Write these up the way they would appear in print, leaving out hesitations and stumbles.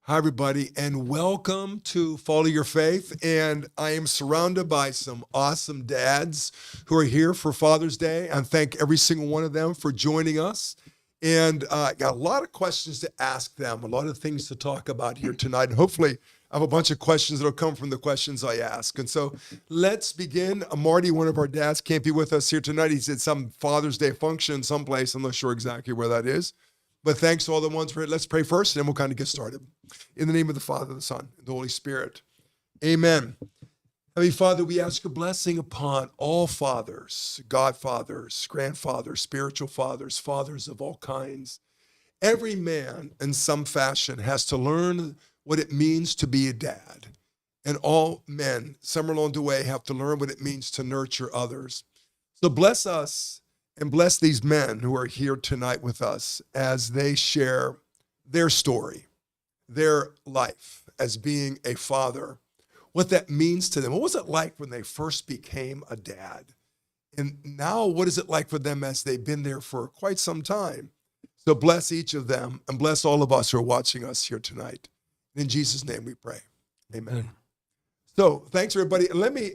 Hi, everybody, and welcome to Follow Your Faith. And I am surrounded by some awesome dads who are here for Father's Day. And thank every single one of them for joining us. And I got a lot of questions to ask them, a lot of things to talk about here tonight. And hopefully, I have a bunch of questions that'll come from the questions I ask. And so let's begin. Marty, one of our dads, can't be with us here tonight. He's at some Father's Day function someplace. I'm not sure exactly where that is. But thanks to all the ones for it. Let's pray first, and then we'll kind of get started. In the name of the Father, the Son, and the Holy Spirit. Amen. Heavenly Father, we ask a blessing upon all fathers, godfathers, grandfathers, spiritual fathers, fathers of all kinds. Every man, in some fashion, has to learn what it means to be a dad. And all men, somewhere along the way, have to learn what it means to nurture others. So bless us and bless these men who are here tonight with us as they share their story, their life as being a father, what that means to them. What was it like when they first became a dad? And now what is it like for them as they've been there for quite some time? So bless each of them and bless all of us who are watching us here tonight. In Jesus' name we pray. Amen. So thanks, everybody. And let me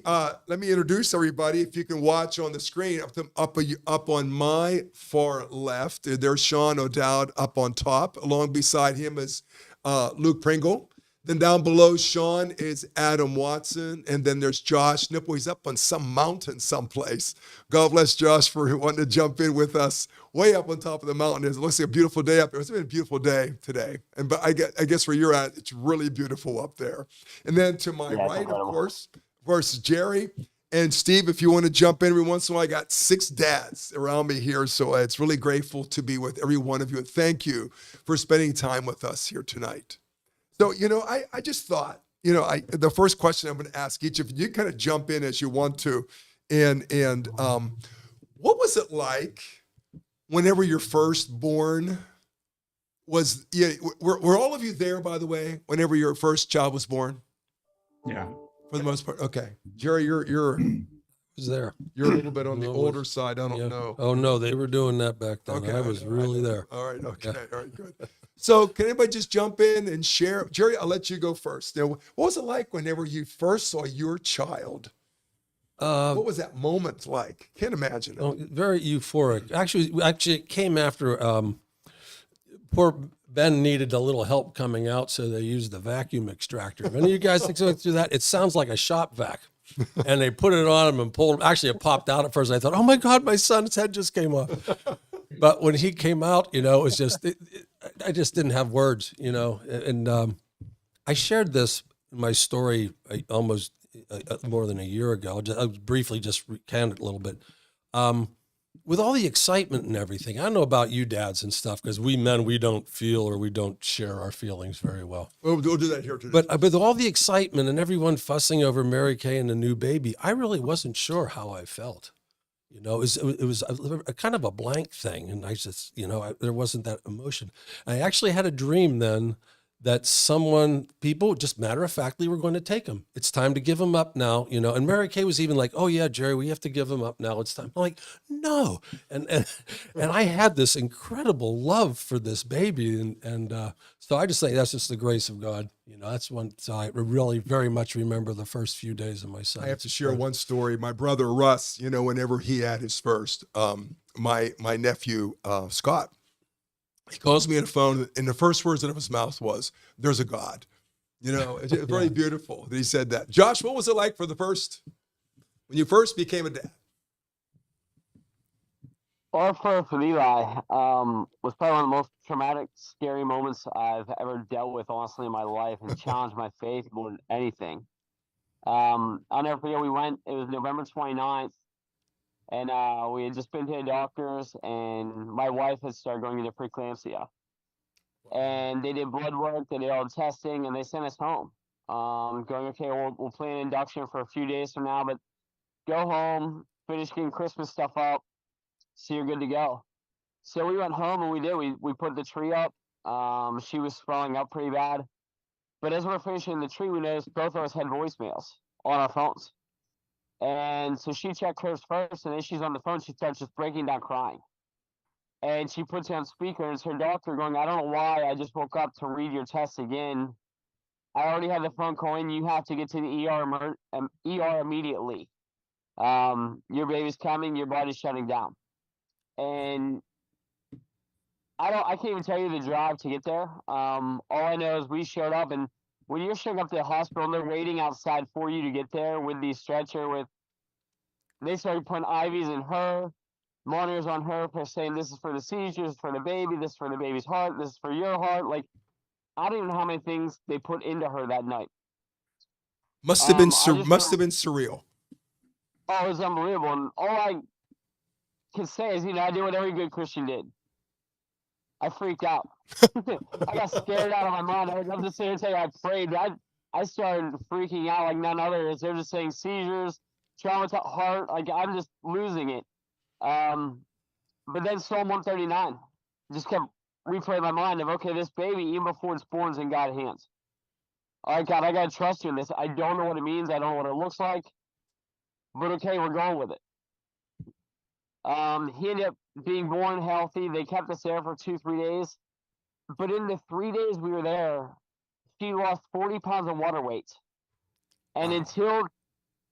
introduce everybody. If you can watch on the screen, up on my far left, there's Sean O'Dowd up on top. Along beside him is Luke Pringle. Then down below Sean is Adam Watson. And then there's Josh Nipple. He's up on some mountain someplace. God bless Josh for wanting to jump in with us way up on top of the mountain. It looks like a beautiful day up there. It's been a beautiful day today. But I guess where you're at, it's really beautiful up there. And then to my right, of course, Jerry. And Steve, if you want to jump in every once in a while, I got 6 dads around me here. So it's really grateful to be with every one of you. And thank you for spending time with us here tonight. So, I just thought, the first question I'm going to ask each of you, kind of jump in as you want to. And what was it like whenever you're first born? Were all of you there, by the way, whenever your first child was born? Yeah. For the most part. Okay. Jerry, you're was there. You're a little bit on the older side. I don't know. Oh, no, they were doing that back then. Okay, I was really there. All right. Okay. Yeah. All right. Good. So can anybody just jump in and share? Jerry, I'll let you go first. Now, what was it like whenever you first saw your child? What was that moment like? Can't imagine it. Oh, very euphoric. Actually, it came after poor Ben needed a little help coming out, so they used the vacuum extractor. If any of you guys think through that, it sounds like a shop vac. And they put it on him and pulled him. Actually, it popped out at first. I thought, oh my God, my son's head just came off. But when he came out, it was just, I just didn't have words, And I shared this, my story, almost more than a year ago. I'll briefly just recount it a little bit. With all the excitement and everything, I don't know about you dads and stuff, because we men, we don't feel or we don't share our feelings very well. We'll do that here today. But with all the excitement and everyone fussing over Mary Kay and the new baby, I really wasn't sure how I felt. It was a kind of a blank thing. And I just, there wasn't that emotion. I actually had a dream then that people just matter-of-factly were going to take him. It's time to give him up now, And Mary Kay was even like, oh yeah, Jerry, we have to give him up now. It's time. I'm like, no. And I had this incredible love for this baby. And so I just think that's just the grace of God. That's one. So I really very much remember the first few days of my son. I have to share one story. My brother, Russ, whenever he had his first, my nephew, Scott, he calls me on the phone, and the first words out of his mouth was, "There's a God." It's very beautiful that he said that. Josh, what was it like when you first became a dad? Well, for Levi, was probably one of the most traumatic, scary moments I've ever dealt with, honestly, in my life, and challenged my faith more than anything. I'll never forget, it was November 29th, and we had just been to the doctors, and my wife had started going into preeclampsia. And they did blood work, they did all the testing, and they sent us home. Going, okay, we'll plan induction for a few days from now, but go home, finish getting Christmas stuff up, so you're good to go. So we went home and we did. We put the tree up. She was swelling up pretty bad. But as we're finishing the tree, we noticed both of us had voicemails on our phones. And so she checked hers first, and as she's on the phone, she starts just breaking down crying. And she puts it on speaker, and it's her doctor going, I don't know why, I just woke up to read your test again, I already had the phone calling. You have to get to the ER immediately. Your baby's coming. Your body's shutting down. And I can't even tell you the drive to get there. All I know is we showed up, and when you're showing up to the hospital, and they're waiting outside for you to get there with the stretcher. They started putting IVs in her, monitors on her, for saying this is for the seizures, for the baby, this is for the baby's heart, this is for your heart. Like, I don't even know how many things they put into her that night. Must have been I just must have remember, been surreal. oh, it was unbelievable. And all I can say is, I did what every good Christian did. I freaked out. I got scared out of my mind. I'm just sitting there, I prayed. I started freaking out like none other. They're just saying seizures, trauma to heart. Like, I'm just losing it. But then Psalm 139 just kept replaying my mind of, okay, this baby, even before it's born, is in God's hands. All right, God, I got to trust you in this. I don't know what it means. I don't know what it looks like. But okay, we're going with it. He ended up being born healthy. They kept us there for 2-3 days. But in the 3 days we were there, she lost 40 pounds of water weight. And Wow. until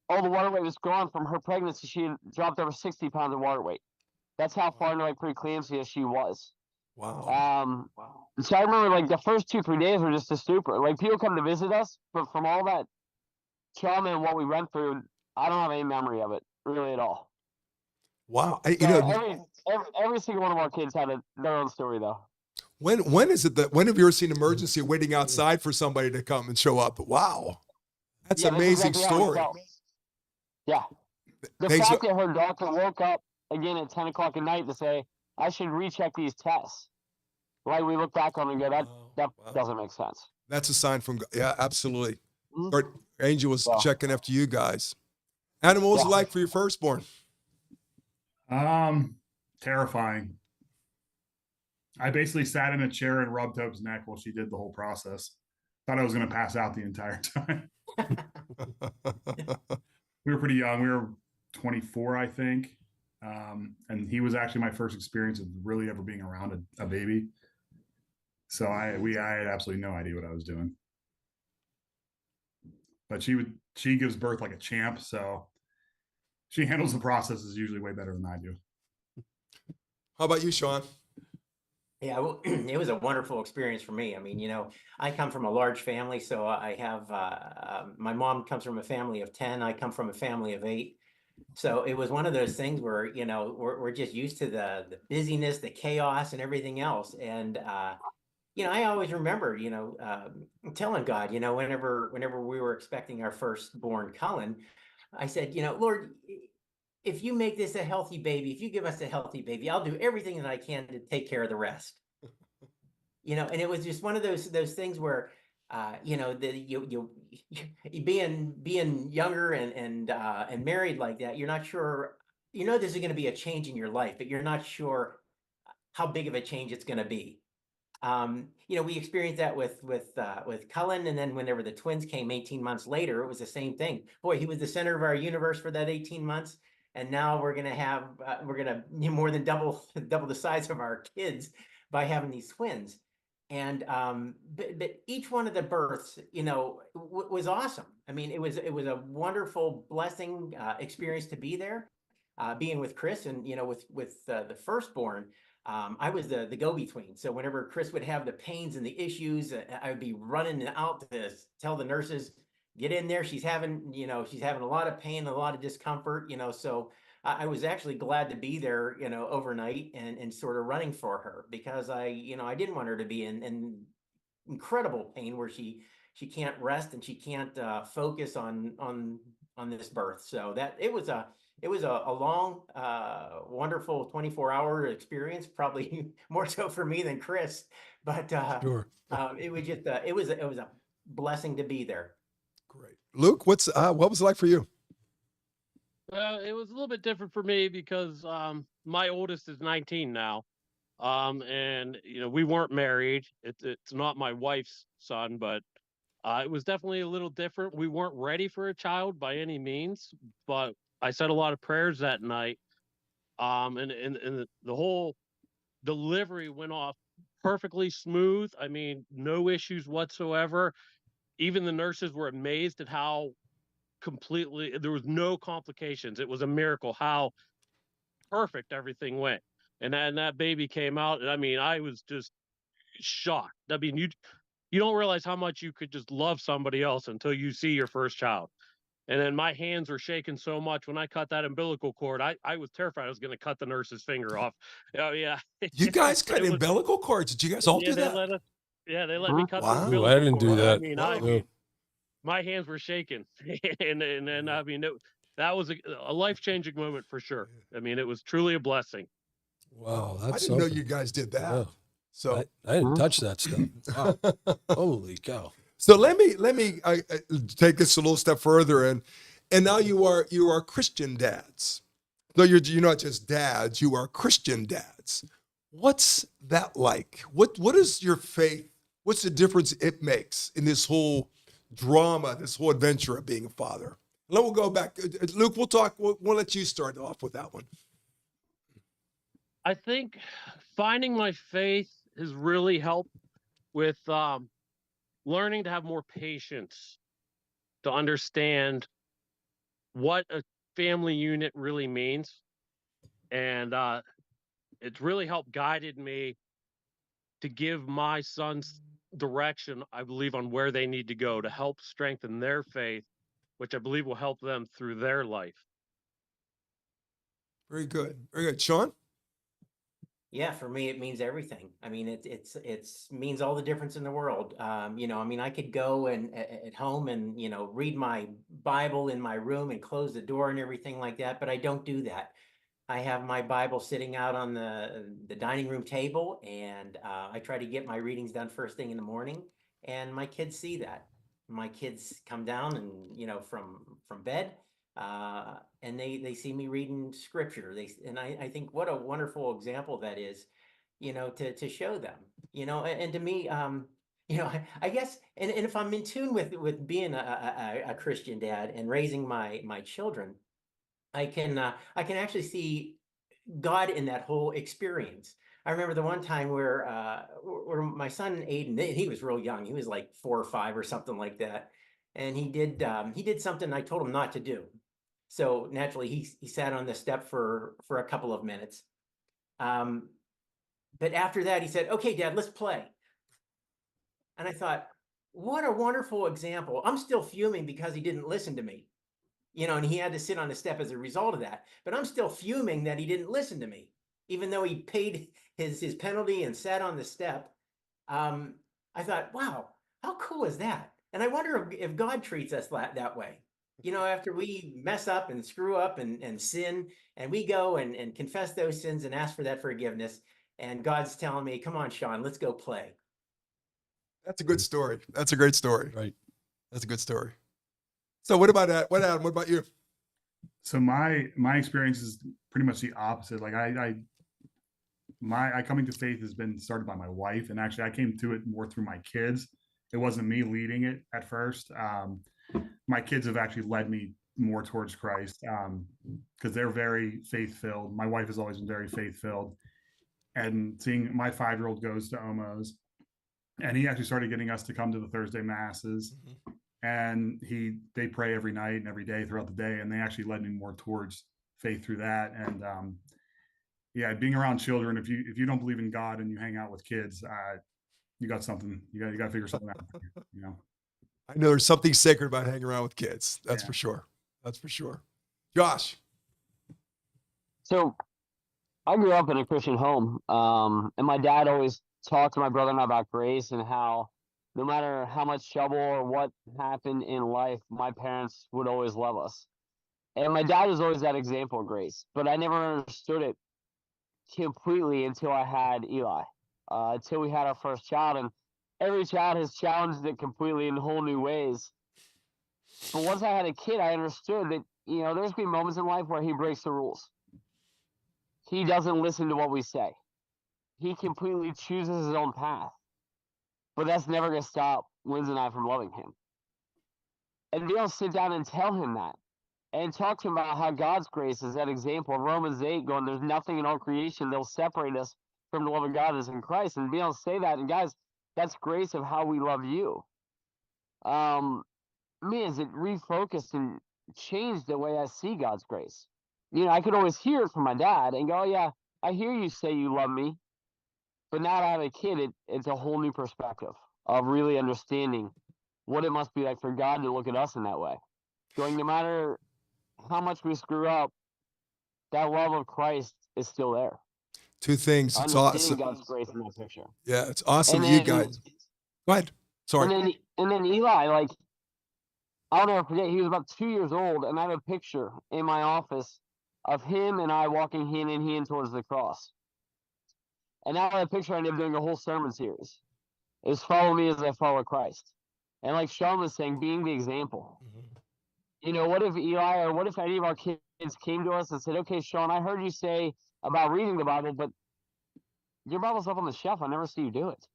all the water weight was gone from her pregnancy, she had dropped over 60 pounds of water weight. That's how far into like preeclampsia she was. Wow. So I remember like the first 2-3 days were just a stupor. Like, people come to visit us, but from all that trauma and what we went through, I don't have any memory of it really at all. Wow. So every single one of our kids had their own story though. When is it that when have you ever seen emergency waiting outside for somebody to come and show up? Wow. That's an That's amazing exactly how it story. felt. Yeah. The Thanks. fact that her doctor woke up again at 10 o'clock at night to say, I should recheck these tests. Like, we look back on it and go, that Wow. doesn't make sense. That's a sign from God. Yeah, absolutely. Mhm. Or Angel was Wow. checking after you guys. Adam, what was it Yeah. like for your firstborn? Terrifying. I basically sat in a chair and rubbed Hope's neck while she did the whole process. Thought I was going to pass out the entire time. We were pretty young. We were 24, I think. And he was actually my first experience of really ever being around a baby. So I had absolutely no idea what I was doing. But she gives birth like a champ, so she handles the processes usually way better than I do. How about you, Sean? Yeah, well, it was a wonderful experience for me. I mean, I come from a large family, so I have my mom comes from a family of 10. I come from a family of 8. So it was one of those things where, we're just used to the busyness, the chaos, and everything else. And I always remember, telling God, whenever we were expecting our firstborn Cullen, I said, Lord, if you make this a healthy baby, if you give us a healthy baby, I'll do everything that I can to take care of the rest. And it was just one of those things where, you being younger and married like that, you're not sure, there's going to be a change in your life, but you're not sure how big of a change it's going to be. We experienced that with Cullen, and then whenever the twins came 18 months later, it was the same thing. Boy, he was the center of our universe for that 18 months. And now we're gonna more than double the size of our kids by having these twins. And but each one of the births, was awesome. I mean, it was a wonderful blessing experience to be there, being with Chris, and with the firstborn. I was the go-between. So whenever Chris would have the pains and the issues, I would be running out to tell the nurses, get in there. She's having a lot of pain, a lot of discomfort, so I was actually glad to be there, overnight and sort of running for her, because I didn't want her to be in incredible pain where she can't rest and she can't focus on this birth. So that it was a long, wonderful 24-hour experience, probably more so for me than Chris, but Sure. it was just it was a blessing to be there. Great. Luke, what was it like for you? It was a little bit different for me because my oldest is 19 now. And we weren't married. It's not my wife's son, but it was definitely a little different. We weren't ready for a child by any means, but I said a lot of prayers that night. And the whole delivery went off perfectly smooth. I mean, no issues whatsoever. even the nurses were amazed at how completely there was no complications. It was a miracle how perfect everything went. And then that baby came out, and I mean, I was just shocked. I mean, you don't realize how much you could just love somebody else until you see your first child. And then my hands were shaking so much when I cut that umbilical cord. I was terrified I was going to cut the nurse's finger off. Oh yeah, You guys cut it was. umbilical cords? Did you guys all Yeah, do they that? let us. Yeah, they let me cut the Wow. Ooh, I umbilical didn't do cord. that. I Wow. mean, my hands were shaking, and I mean, that was a life changing moment for sure. I mean, it was truly a blessing. Wow, I that's didn't know something. you guys did that. Yeah. So I didn't touch that stuff. Wow. Holy cow. So let me take this a little step further, and now you are Christian dads. So you're not just dads, you are Christian dads. What's that like? What is your faith? What's the difference it makes in this whole drama, this whole adventure of being a father? And then we'll go back. Luke, we'll let you start off with that one. I think finding my faith has really helped with learning to have more patience, to understand what a family unit really means, and it's really helped guided me to give my sons direction, I believe, on where they need to go to help strengthen their faith, which I believe will help them through their life. Very good. Very good. Sean? Yeah, for me, it means everything. I mean, it's means all the difference in the world. You know, I mean, I could go and at home and, you know, read my Bible in my room and close the door and everything like that, but I don't do that. I have my Bible sitting out on the dining room table, and I try to get my readings done first thing in the morning. And my kids see that. My kids come down and, you know, from bed, and they see me reading scripture. I think what a wonderful example that is, you know, to show them, you know, and to me, you know, I guess, and if I'm in tune with being a Christian dad and raising my children, I can actually see God in that whole experience. I remember the one time where my son Aiden, he was real young. He was like 4 or 5 or something like that, and he did something I told him not to do. So naturally, he sat on the step for a couple of minutes. Um, but after that, he said, "Okay, Dad, let's play." And I thought, what a wonderful example. I'm still fuming because he didn't listen to me, you know, and he had to sit on the step as a result of that. But I'm still fuming that he didn't listen to me, even though he paid his penalty and sat on the step. Um, I thought, wow, how cool is that? And I wonder if God treats us that way. You know, after we mess up and screw up and sin, and we go and confess those sins and ask for that forgiveness, and God's telling me, come on, Sean, let's go play. That's a good story. That's a great story. Right. That's a good story. So what about that? What Adam? What about you? So my experience is pretty much the opposite. Like my coming to faith has been started by my wife, and actually I came to it more through my kids. It wasn't me leading it at first. My kids have actually led me more towards Christ because they're very faith filled. My wife has always been very faith filled, and seeing my 5-year-old goes to Omos, and he actually started getting us to come to the Thursday masses. And they pray every night and every day throughout the day, and they actually led me more towards faith through that. And yeah, being around children, if you don't believe in God and you hang out with kids, you got something. You got to figure something out. You know. I know there's something sacred about hanging around with kids. That's Yeah. for sure. That's for sure. Josh. So I grew up in a Christian home, and my dad always talked to my brother and I about grace and how no matter how much trouble or what happened in life, my parents would always love us. And my dad was always that example of grace, but I never understood it completely until I had Eli, until we had our first child. And every child has challenged it completely in whole new ways. But once I had a kid, I understood that, you know, there's been moments in life where he breaks the rules. He doesn't listen to what we say. He completely chooses his own path. But that's never going to stop Lindsay and I from loving him. And be able to sit down and tell him that and talk to him about how God's grace is that example of Romans 8 going, there's nothing in all creation that'll separate us from the love of God that's in Christ. And be able to say that, and guys, that's grace of how we love you. Man, it refocused and changed the way I see God's grace. You know, I could always hear it from my dad and go, "Oh, yeah, I hear you say you love me." But now that I have a kid, it's a whole new perspective of really understanding what it must be like for God to look at us in that way. Going, no matter how much we screw up, that love of Christ is still there. Two things. It's Understanding awesome. God's grace in that picture. Yeah, it's awesome. And You then, guys. Go ahead. Sorry. and then Eli, like, I'll never forget, he was about 2 years old, and I have a picture in my office of him and I walking hand in hand towards the cross. And now that picture I ended up doing a whole sermon series. Is follow me as I follow Christ. And like Sean was saying, being the example. You know, what if Eli or what if any of our kids came to us and said, "Okay, Sean, I heard you say about reading the Bible, but your Bible's up on the shelf. I never see you do it."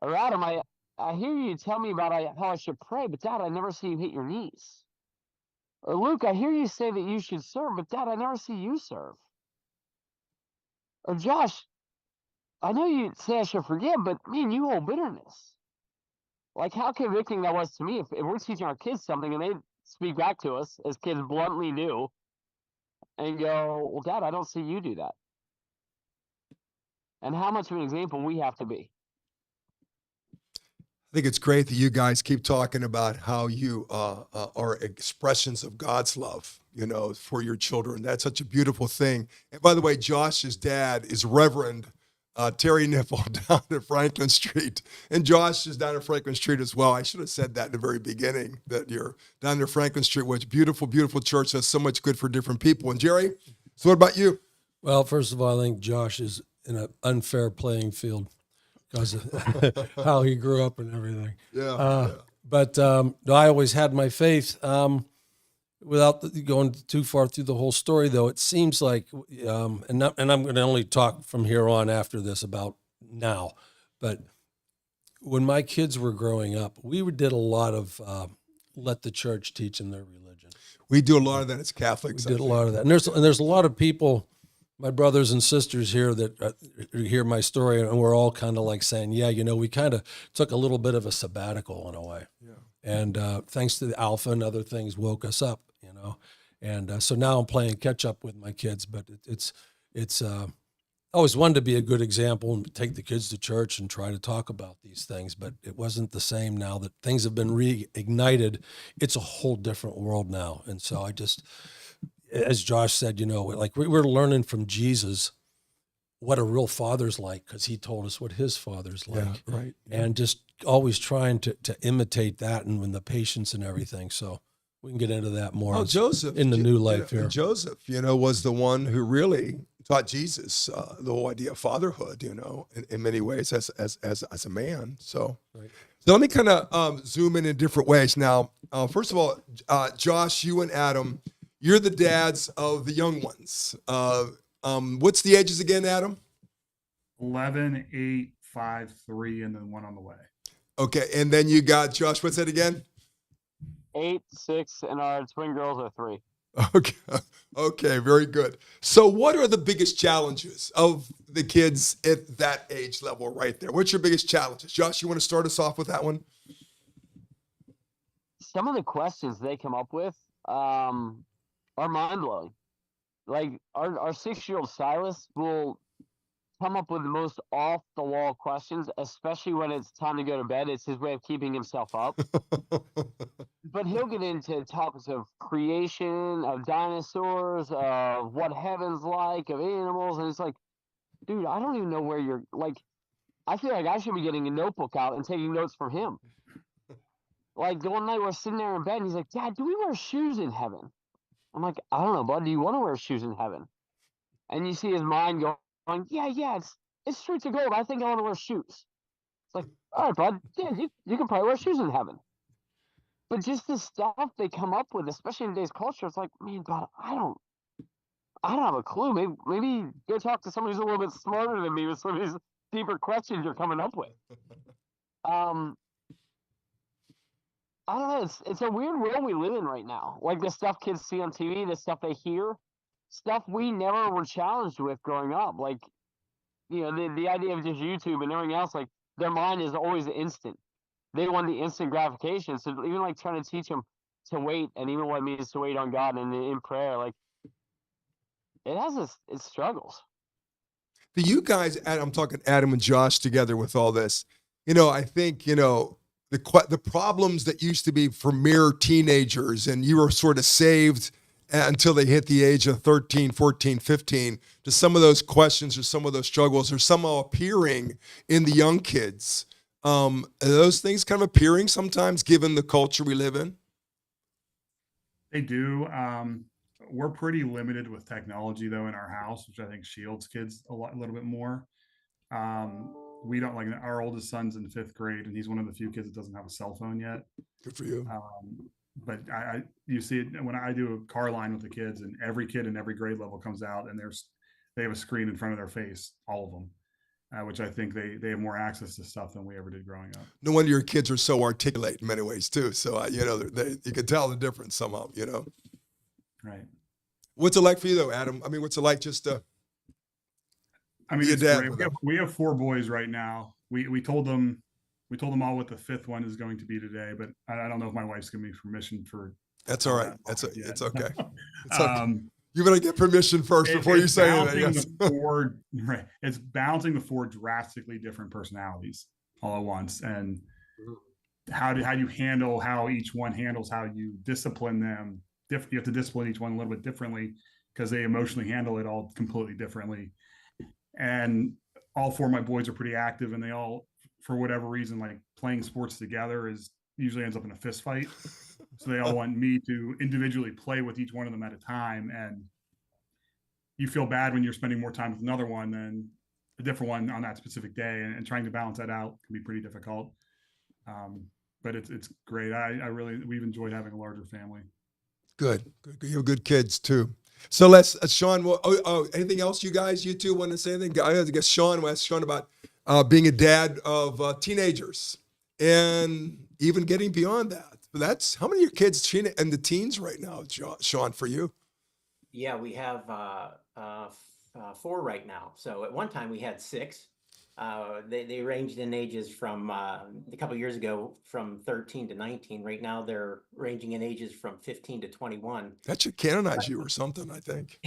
Or Adam, I hear you tell me about how I should pray, but Dad, I never see you hit your knees. Or Luke, I hear you say that you should serve, but Dad, I never see you serve. Or Josh, I know you say I should forgive, but man, you hold bitterness. Like how convicting that was to me. If we're teaching our kids something and they speak back to us, as kids bluntly do, and go, "Well, Dad, I don't see you do that." And how much of an example we have to be. I think it's great that you guys keep talking about how you are expressions of God's love, you know, for your children. That's such a beautiful thing. And by the way, Josh's dad is Reverend Terry Nipple down at Franklin Street. And Josh is down at Franklin Street as well. I should have said that in the very beginning, that you're down at Franklin Street, which beautiful, beautiful church does so much good for different people. And Jerry, so what about you? Well, first of all, I think Josh is in an unfair playing field because of how he grew up and everything. Yeah. But I always had my faith. Without going too far through the whole story, though, it seems like, and I'm going to only talk from here on after this about now, but when my kids were growing up, we did a lot of let the church teach them their religion. We do a lot of that as Catholics. We did a lot of that, and there's a lot of people, my brothers and sisters here that hear my story, and we're all kind of like saying, yeah, you know, we kind of took a little bit of a sabbatical in a way. Yeah. And thanks to the Alpha and other things woke us up, you know. And so now I'm playing catch up with my kids, but it's I always wanted to be a good example and take the kids to church and try to talk about these things, but it wasn't the same now that things have been reignited. It's a whole different world now. And so I just, as Josh said, you know, like we're learning from Jesus what a real father's like, because he told us what his father's like. Yeah, right. And just always trying to imitate that and with the patience and everything. So we can get into that more. Oh, Joseph in the new life here. Joseph, you know, was the one who really taught Jesus the whole idea of fatherhood, you know, in many ways as a man. So, Right. So let me kind of zoom in different ways. Now, first of all, Josh, you and Adam, you're the dads of the young ones. What's the ages again, Adam? 11, 8, 5, 3, and then one on the way. Okay, and then you got Josh. What's that again? 8, 6, and our twin girls are 3. Okay, okay, very good. So, what are the biggest challenges of the kids at that age level right there? What's your biggest challenges? Josh, you want to start us off with that one? Some of the questions they come up with are mind blowing. Like our 6-year-old Silas will come up with the most off the wall questions, especially when it's time to go to bed. It's his way of keeping himself up. But he'll get into topics of creation, of dinosaurs, of what heaven's like, of animals, and it's like, dude, I don't even know where you're like. I feel like I should be getting a notebook out and taking notes from him. Like the one night we're sitting there in bed, and he's like, "Dad, do we wear shoes in heaven?" I'm like, "I don't know, bud. Do you want to wear shoes in heaven?" And you see his mind going, "Yeah, it's streets of gold. I think I want to wear shoes." It's like, all right, bud. Yeah, you can probably wear shoes in heaven. But just the stuff they come up with, especially in today's culture, it's like, man, God, I don't have a clue. Maybe go talk to somebody who's a little bit smarter than me with some of these deeper questions you're coming up with. I don't know. It's a weird world we live in right now. Like the stuff kids see on TV, the stuff they hear, stuff we never were challenged with growing up. Like, you know, the idea of just YouTube and everything else. Like their mind is always instant. they want the instant gratification. So even like trying to teach them to wait, and even what it means to wait on God and in prayer, like it has its struggles. Do you guys, I'm talking Adam and Josh together with all this, I think, the problems that used to be for mere teenagers and you were sort of saved until they hit the age of 13, 14, 15, to some of those questions or some of those struggles are somehow appearing in the young kids. Are those things kind of appearing sometimes given the culture we live in? They do. We're pretty limited with technology though in our house, which I think shields kids a little bit more. We don't like our oldest son's in 5th grade, and he's one of the few kids that doesn't have a cell phone yet. Good for you. But you see it when I do a car line with the kids, and every kid in every grade level comes out, and they have a screen in front of their face, all of them, which I think they have more access to stuff than we ever did growing up. No wonder your kids are so articulate in many ways too. So, you can tell the difference somehow, Right. What's it like for you though, Adam? I mean, what's it like just to I mean, be a it's dad great. with We have 4 boys right now. We told them all what the 5th one is going to be today, but I don't know if my wife's giving me permission for. That's all right. that It's yet. it's okay. It's okay. Um, You better get permission first before you it's say anything. balancing Yes. the 4 right. It's balancing the 4 drastically different personalities all at once, and how you handle how each one handles how you discipline them. You have to discipline each one a little bit differently because they emotionally handle it all completely differently. And all 4 of my boys are pretty active, and they all, for whatever reason, like playing sports together usually ends up in a fist fight. So they all want me to individually play with each one of them at a time. And you feel bad when you're spending more time with another one than a different one on that specific day. And trying to balance that out can be pretty difficult. But it's great. We've enjoyed having a larger family. Good. You have good kids too. So Sean, anything else you two want to say anything? I guess Sean will ask Sean about being a dad of teenagers and even getting beyond that. That's how many of your kids in the teens right now, Sean, for you? Yeah, we have 4 right now. So at one time we had 6. They ranged in ages from a couple of years ago from 13 to 19. Right now they're ranging in ages from 15 to 21. That should canonize you or something, I think.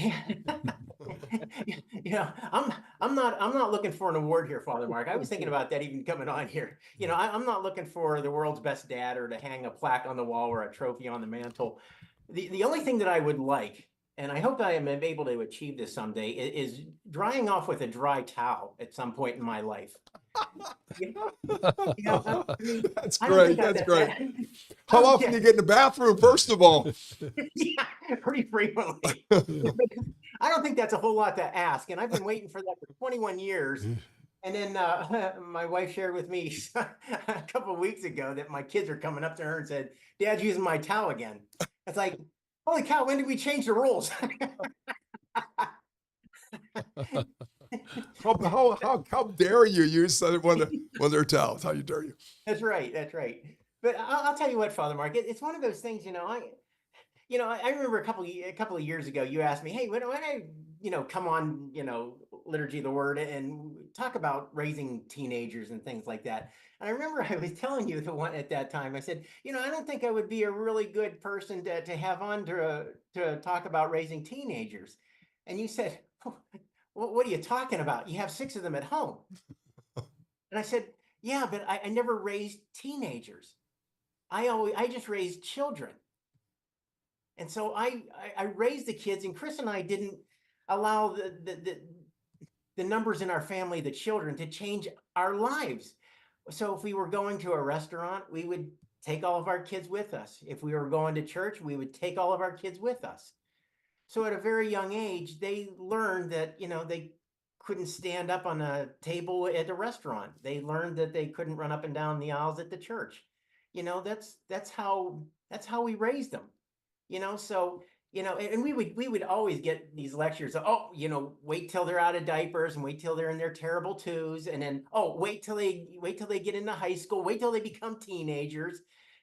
I'm not looking for an award here, Father Mark. I was thinking about that even coming on here. I'm not looking for the world's best dad or to hang a plaque on the wall or a trophy on the mantle. The only thing that I would like, and I hope I am able to achieve this someday, is drying off with a dry towel at some point in my life. That's great. That's great. How often do you get in the bathroom, first of all? Yeah, pretty frequently. I don't think that's a whole lot to ask. And I've been waiting for that for 21 years. And then my wife shared with me a couple of weeks ago that my kids are coming up to her and said, "Dad's using my towel again." It's like, holy cow, when did we change the rules? How dare you use one of their towels? How dare you? That's right. That's right. But I'll tell you what, Father Mark, it's one of those things, I remember a couple of years ago, you asked me, hey, when I, come on, Liturgy of the Word and talk about raising teenagers and things like that. And I remember I was telling you the one at that time, I said, I don't think I would be a really good person to have on to talk about raising teenagers. And you said, what are you talking about? You have 6 of them at home. And I said, yeah, but I never raised teenagers. I just raised children. And so I raised the kids, and Chris and I didn't allow the numbers in our family, the children, to change our lives. So if we were going to a restaurant, we would take all of our kids with us. If we were going to church, we would take all of our kids with us. So at a very young age, they learned that, they couldn't stand up on a table at a restaurant. They learned that they couldn't run up and down the aisles at the church. That's how we raised them. So, and we would always get these lectures of, wait till they're out of diapers and wait till they're in their terrible twos. And then, wait till they get into high school, wait till they become teenagers.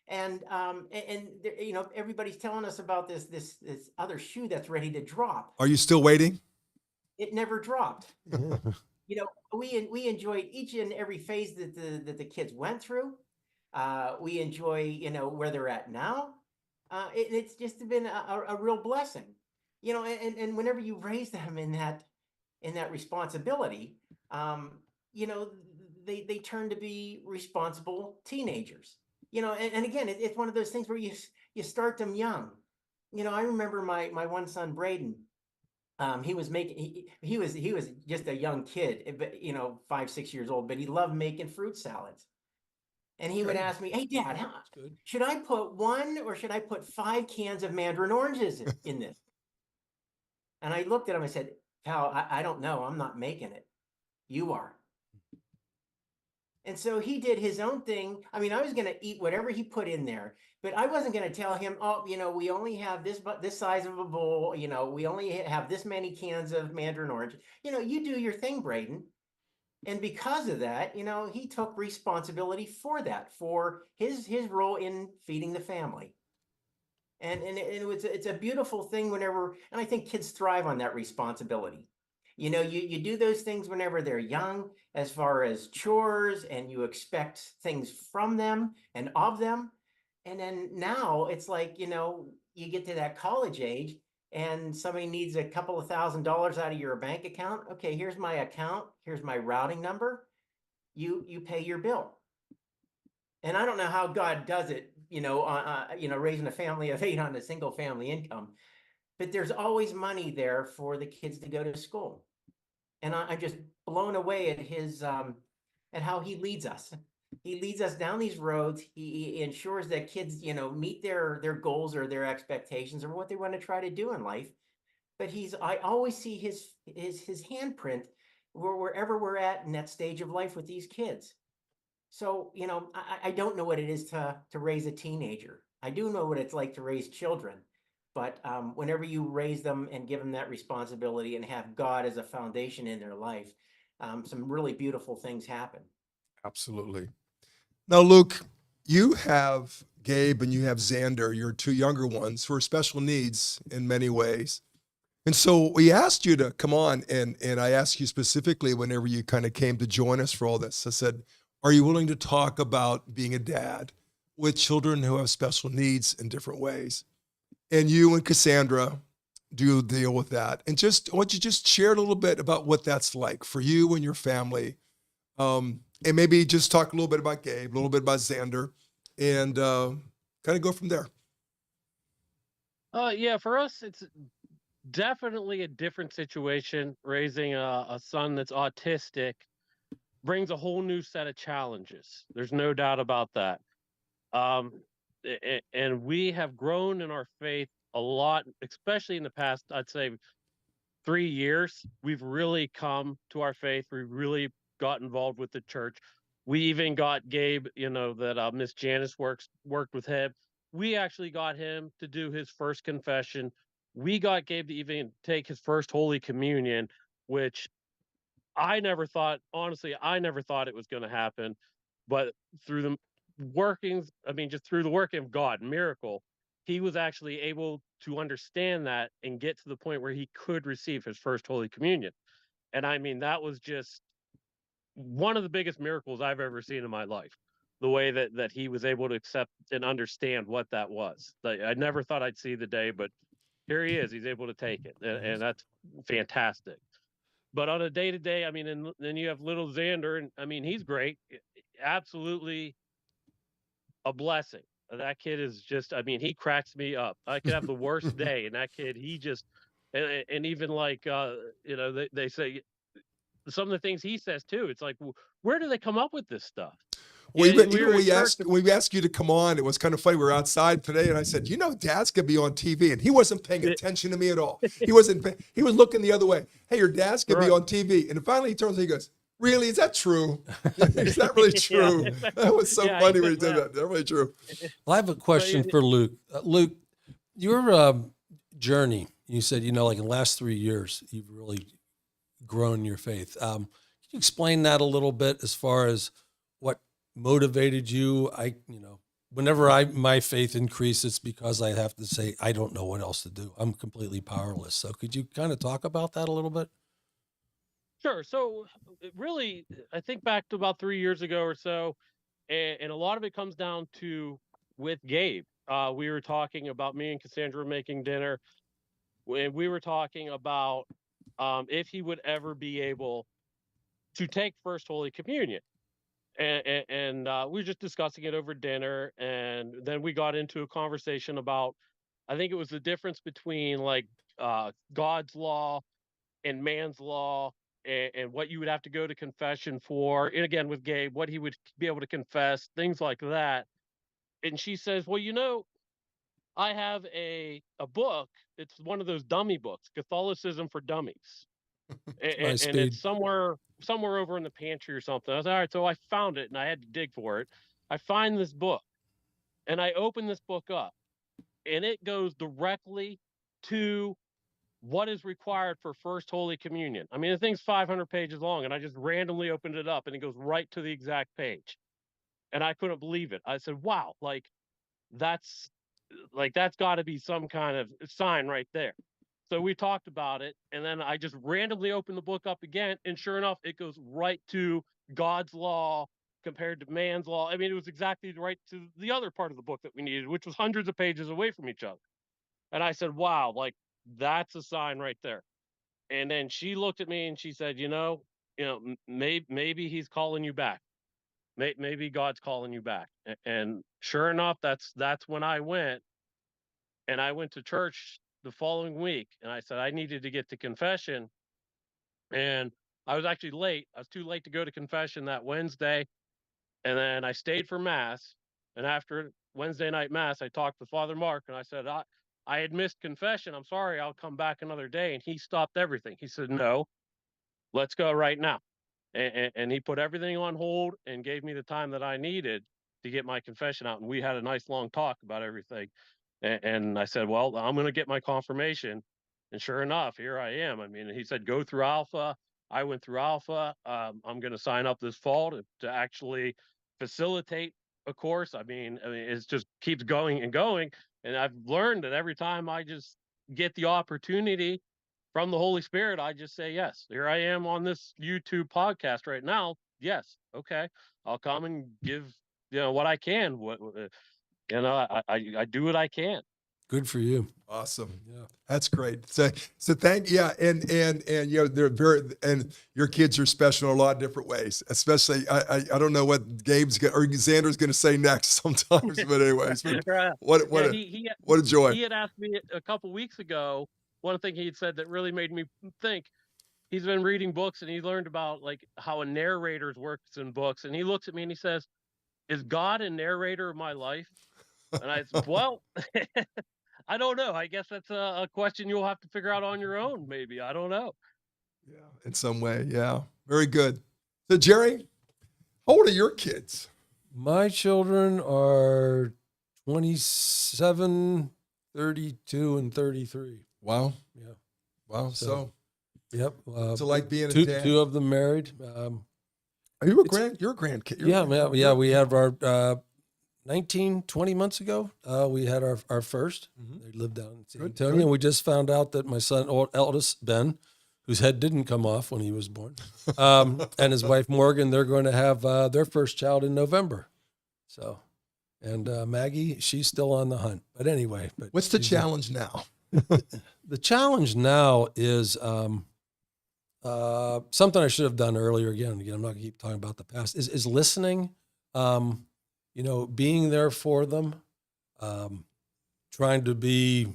And everybody's telling us about this other shoe that's ready to drop. Are you still waiting? It never dropped. We enjoyed each and every phase that the kids went through. We enjoy, you know, where they're at now. It's just been a real blessing, you know, and whenever you raise them in that responsibility, you know, they turn to be responsible teenagers, you know, and again, it's one of those things where you start them young. You know, I remember my one son, Braden. He was making he was just a young kid, but you know, 5, 6 years old, but he loved making fruit salads. And he would Okay. ask me, "Hey, Dad, That's good. should I put one or should I put 5 cans of mandarin oranges in this?" And I looked at him. I said, "Pal, I don't know. I'm not making it. You are." And so he did his own thing. I mean, I was going to eat whatever he put in there, but I wasn't going to tell him, "Oh, you know, we only have this size of a bowl. You know, we only have this many cans of mandarin orange. You know, you do your thing, Braden." And because of that, you know, he took responsibility for that, for his role in feeding the family. And it's a beautiful thing whenever, and I think kids thrive on that responsibility. You know, you do those things whenever they're young, as far as chores, and you expect things from them and of them. And then now it's like, you know, you get to that college age and somebody needs a couple of $1,000s out of your bank account. Okay, here's my account, here's my routing number. You pay your bill. And I don't know how God does it, you know, raising a family of 8 on a single family income, but there's always money there for the kids to go to school. And I'm just blown away at at how he leads us. He leads us down these roads. He ensures that kids, you know, meet their goals or their expectations or what they want to try to do in life. But I always see his handprint wherever we're at in that stage of life with these kids. So, you know, I don't know what it is to raise a teenager. I do know what it's like to raise children. But whenever you raise them and give them that responsibility and have God as a foundation in their life, some really beautiful things happen. Absolutely. Now, Luke, you have Gabe and you have Xander, your two younger ones who are special needs in many ways. And so we asked you to come on, and I asked you specifically whenever you kind of came to join us for all this. I said, are you willing to talk about being a dad with children who have special needs in different ways? And you and Cassandra do deal with that. And just I want you to just share a little bit about what that's like for you and your family. And maybe just talk a little bit about Gabe, a little bit about Xander, and kind of go from there. Yeah, for us, it's definitely a different situation. Raising a son that's autistic brings a whole new set of challenges. There's no doubt about that. And we have grown in our faith a lot, especially in the past, I'd say 3 years. We've really come to our faith. We really got involved with the church. We even got Gabe, you know, that Miss Janice worked with him. We actually got him to do his first confession. We got Gabe to even take his first Holy Communion, which honestly, I never thought it was going to happen. But through the workings, I mean, just through the working of God, miracle, he was actually able to understand that and get to the point where he could receive his first Holy Communion. And I mean, that was just one of the biggest miracles I've ever seen in my life. The way that he was able to accept and understand what that was. Like, I never thought I'd see the day, but here he is. He's able to take it, and that's fantastic. But on a day to day, I mean, and then you have little Xander, and I mean, he's great, absolutely a blessing. That kid is just, I mean, he cracks me up. I could have the worst day, and that kid, he just, and even like, you know, they say some of the things he says too. It's like, where do they come up with this stuff? Well, Yeah, we were in we church. asked when we asked you to come on, it was kind of funny. We were outside today, and I said, "You know, Dad's gonna be on TV," and he wasn't paying attention to me at all. He wasn't. He was looking the other way. Hey, your dad's gonna be Right. on TV, and finally he turns and he goes, "Really? Is that true? Is that really true?" Yeah. That was so Yeah, funny he when he said did that. That's really true. Well, I have a question for Luke. Luke, your journey, you said, you know, like in the last 3 years, you've really grown your faith. Can you explain that a little bit as far as what motivated you? You know, whenever my faith increases, because I have to say, I don't know what else to do. I'm completely powerless. So could you kind of talk about that a little bit? Sure. So really, I think back to about 3 years ago or so, And a lot of it comes down to with Gabe. We were talking about me and Cassandra making dinner, when we were talking about if he would ever be able to take First Holy Communion. And we were just discussing it over dinner. And then we got into a conversation about, I think it was the difference between like God's law and man's law, and what you would have to go to confession for. And again, with Gabe, what he would be able to confess, things like that. And she says, well, I have a book. It's one of those dummy books, Catholicism for Dummies. Nice And speed. it's somewhere over in the pantry or something. I was all right. So I found it and I had to dig for it. I find this book and I open this book up, and it goes directly to what is required for First Holy Communion. I mean, the thing's 500 pages long, and I just randomly opened it up and it goes right to the exact page. And I couldn't believe it. I said, wow, that's that's got to be some kind of sign right there. So we talked about it, and then I just randomly opened the book up again, and sure enough, it goes right to God's law compared to man's law. I mean, it was exactly right to the other part of the book that we needed, which was hundreds of pages away from each other. And I said, wow, that's a sign right there. And then she looked at me and she said, maybe he's calling you back. Maybe God's calling you back. And sure enough, that's when I went, and I went to church the following week, and I said I needed to get to confession. And I was actually late. I was too late to go to confession that Wednesday. And then I stayed for mass. And after Wednesday night mass, I talked to Father Mark and I said, I had missed confession. I'm sorry, I'll come back another day. And he stopped everything. He said, no, let's go right now. And he put everything on hold and gave me the time that I needed to get my confession out. And we had a nice long talk about everything. And I said, well, I'm going to get my confirmation. And sure enough, here I am. I mean, he said, go through Alpha. I went through Alpha. I'm going to sign up this fall to actually facilitate a course. I mean, it just keeps going and going. And I've learned that every time I just get the opportunity from the Holy Spirit, I just say, yes, here I am on this YouTube podcast right now. Yes. Okay. I'll come and give, what I can. I do what I can. Good for you. Awesome. Yeah. That's great. So and they're very, and your kids are special in a lot of different ways. Especially, I don't know what or Xander's going to say next sometimes, but anyways, what a joy. He had asked me a couple weeks ago. One thing he had said that really made me think. He's been reading books and he learned about how a narrator works in books. And he looks at me and he says, "Is God a narrator of my life?" And I said, "Well." I don't know. I guess that's a question you'll have to figure out on your own, maybe. I don't know. Yeah, in some way. Yeah, very good. So, Jerry, how old are your kids? My children are 27, 32, and 33. Wow. Yeah. Wow. So Yep. so like being a two, dad. two of them married. Are you a grand? You're a grandkid. Yeah. We had our 19, 20 months ago, we had our first. Mhm. They lived down in San Good, Antonio, good. and we just found out that my son, eldest Ben, whose head didn't come off when he was born, and his wife Morgan, they're going to have their first child in November. So, and Maggie, she's still on the hunt. But anyway, What's the she's- challenge now? The challenge now is something I should have done earlier. Again, I'm not going to keep talking about the past. Is listening. Being there for them, trying to be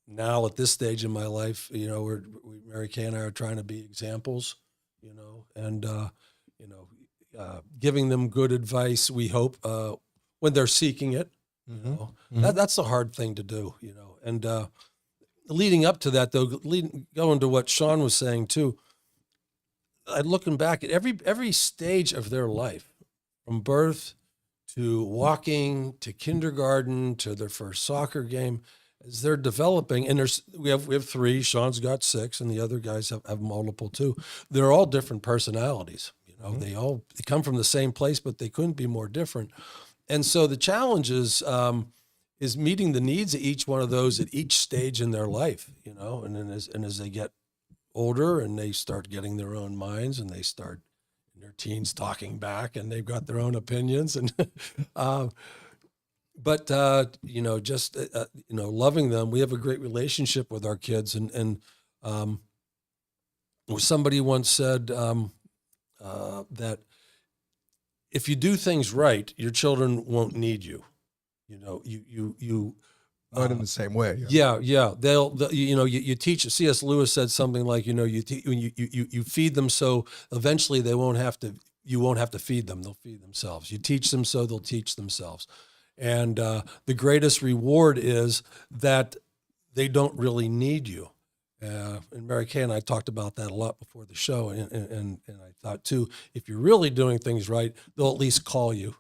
now at this stage in my life, Mary Kay and I are trying to be examples, and, giving them good advice, we hope, when they're seeking it, Mhm. that's the hard thing to do, and, leading up to that though, going to what Sean was saying too, looking back at every stage of their life, from birth to walking, to kindergarten, to their first soccer game, as they're developing, and we have 3, Sean's got 6, and the other guys have multiple too. They're all different personalities. They come from the same place, but they couldn't be more different. And so the challenge is meeting the needs of each one of those at each stage in their life, and then as they get older and they start getting their own minds and they start in their teens talking back, and they've got their own opinions. And but just loving them. We have a great relationship with our kids, and somebody once said that if you do things right, your children won't need you. You Not in the same way. yeah. They'll you teach. C.S. Lewis said something like, when you feed them, so eventually they won't have to. You won't have to feed them; they'll feed themselves. You teach them, so they'll teach themselves. And the greatest reward is that they don't really need you. And Mary Kay and I talked about that a lot before the show. And I thought too, if you're really doing things right, they'll at least call you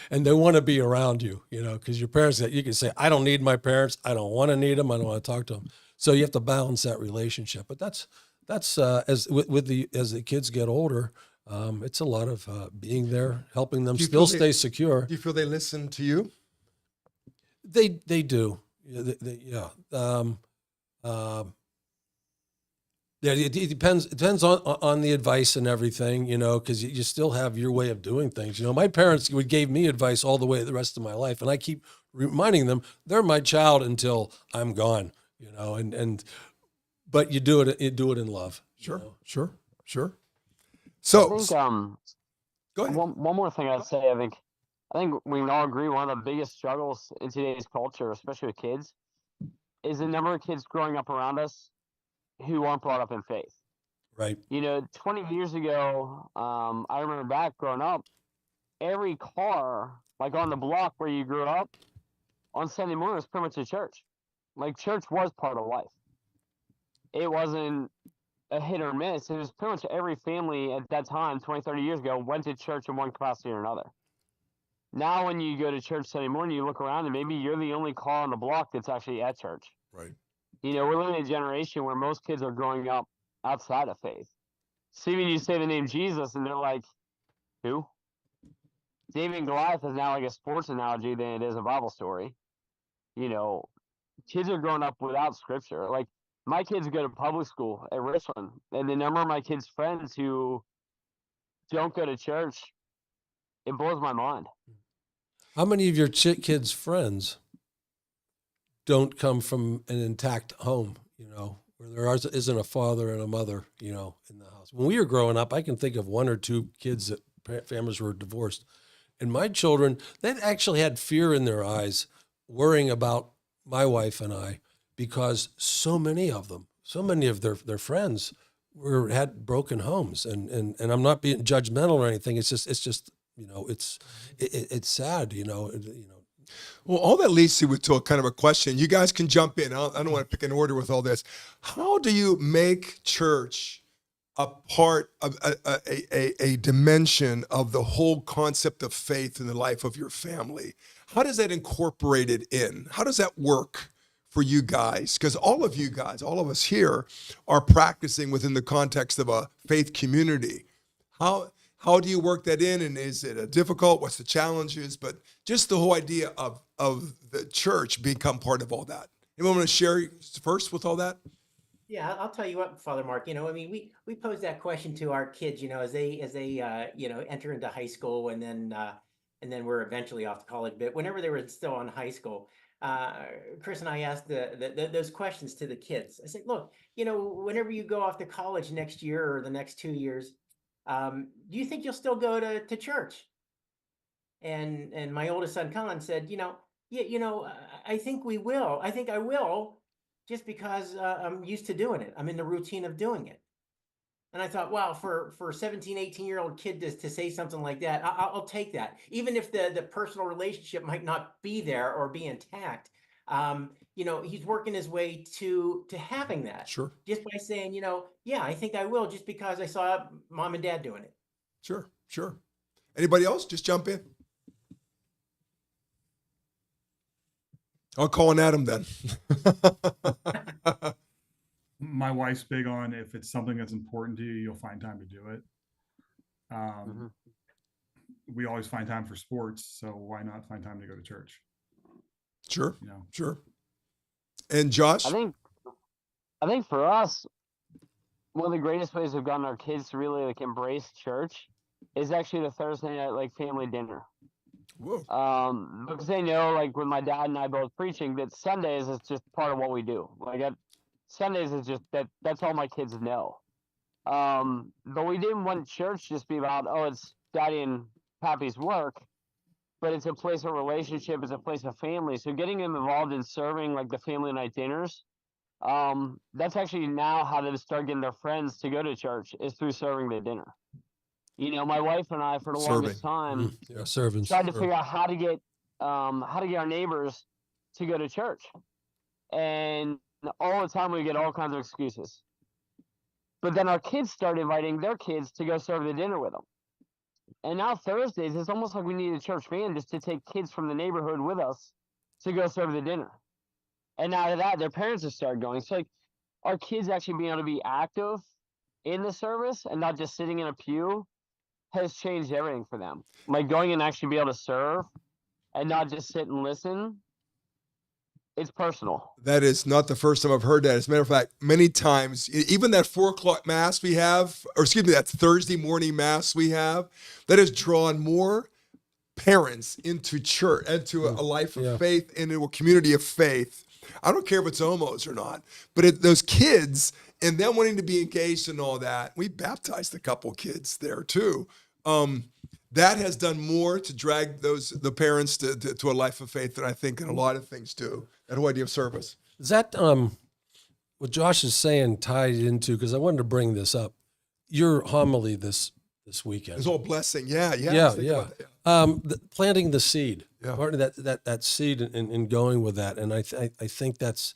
and they want to be around you, because your parents, you can say, I don't need my parents. I don't want to need them. I don't want to talk to them. So you have to balance that relationship. But that's as the kids get older, it's a lot of being there, helping them Do you still feel stay secure. Do you feel they listen to you? They do. Yeah. Yeah, it depends. It depends on the advice and everything, because you still have your way of doing things. My parents gave me advice all the way the rest of my life, and I keep reminding them they're my child until I'm gone. But you do it in love. Sure. Sure. So I think go ahead. one more thing I'd say. I think we can all agree one of the biggest struggles in today's culture, especially with kids, is the number of kids growing up around us who aren't brought up in faith. Right. 20 years ago, I remember back growing up, every car, like on the block where you grew up, on Sunday morning was pretty much a church. Like church was part of life. It wasn't a hit or miss. It was pretty much every family at that time, 20, 30 years ago, went to church in one capacity or another. Now, when you go to church Sunday morning, you look around and maybe you're the only car on the block that's actually at church. Right. We're living in a generation where most kids are growing up outside of faith. So even you say the name Jesus and they're like, who? David and Goliath is now like a sports analogy than it is a Bible story. Kids are growing up without scripture. Like my kids go to public school at Richland, and the number of my kids' friends who don't go to church, it blows my mind. How many of your kids' friends don't come from an intact home, where there isn't a father and a mother, in the house? When we were growing up, I can think of one or two kids that families were divorced. And my children, they actually had fear in their eyes, worrying about my wife and I, because so many of their friends had broken homes. And I'm not being judgmental or anything. It's just it's sad, Well, all that leads to a kind of a question. You guys can jump in. I don't want to pick an order with all this. How do you make church a part of a dimension of the whole concept of faith in the life of your family? How does that incorporate it in? How does that work for you guys? Because all of you guys, all of us here, are practicing within the context of a faith community. How do you work that in, and is it difficult? What's the challenges? But just the whole idea of the church become part of all that. Anyone want to share first with all that? Yeah, I'll tell you what, Father Mark. We pose that question to our kids. As they enter into high school, and then we're eventually off to college. But whenever they were still in high school, Chris and I asked those questions to the kids. I said, look, whenever you go off to college next year or the next 2 years, do you think you'll still go to church? And my oldest son, Colin, said, I think we will. I think I will, just because I'm used to doing it. I'm in the routine of doing it. And I thought, wow, for 17, 18-year-old kid to say something like that, I'll take that. Even if the personal relationship might not be there or be intact, he's working his way to having that. Sure. Just by saying, yeah, I think I will, just because I saw mom and dad doing it. Sure. Anybody else? Just jump in. I'll call on Adam then. My wife's big on, if it's something that's important to you, you'll find time to do it. We always find time for sports, so why not find time to go to church? Sure. Sure. And Josh? I think for us, one of the greatest ways we've gotten our kids to really like embrace church is actually the Thursday night like family dinner. Whoa. Because they know, like with my dad and I both preaching, that Sundays is just part of what we do. Sundays is just that's all my kids know. But we didn't want church just be about, oh, it's daddy and pappy's work, but it's a place of relationship, it's a place of family. So getting them involved in serving like the family night dinners, that's actually now how they start getting their friends to go to church, is through serving the dinner. You know, my wife and I, for the longest time, Yeah, servants. tried to figure out how to get our neighbors to go to church, and all the time we get all kinds of excuses. But then our kids started inviting their kids to go serve the dinner with them, and now Thursdays it's almost like we need a church van just to take kids from the neighborhood with us to go serve the dinner. And out of that, their parents have started going. So like our kids actually being able to be active in the service and not just sitting in a pew has changed everything for them. Like going and actually be able to serve and not just sit and listen. It's personal. That is not the first time I've heard that. As a matter of fact, many times, even that 4:00 mass we have, or excuse me, that Thursday morning mass we have, that has drawn more parents into church, into a life of Yeah. faith, into a community of faith. I don't care if it's homos or not, but those kids and them wanting to be engaged in all that. We baptized a couple kids there too. That has done more to drag the parents to a life of faith than I think in a lot of things do. That whole idea of service. Is that what Josh is saying tied into? Because I wanted to bring this up. Your homily this weekend. It's all blessing. Yeah. I Yeah, was thinking yeah. about that, Planting the seed. Yeah. Part of that seed and going with that, and I think that's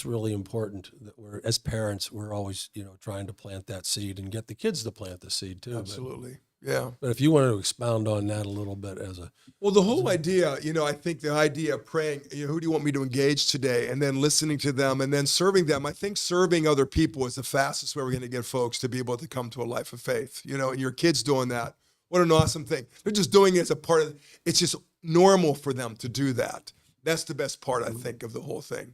really important. That we're, as parents, we're always trying to plant that seed and get the kids to plant the seed too. Absolutely. Yeah. But if you wanted to expound on that a little bit as a Well, the whole idea, I think the idea of praying, who do you want me to engage today? And then listening to them and then serving them. I think serving other people is the fastest way we're going to get folks to be able to come to a life of faith. And your kids doing that. What an awesome thing. They're just doing it as a part of, it's just normal for them to do that. That's the best part, I think, of the whole thing.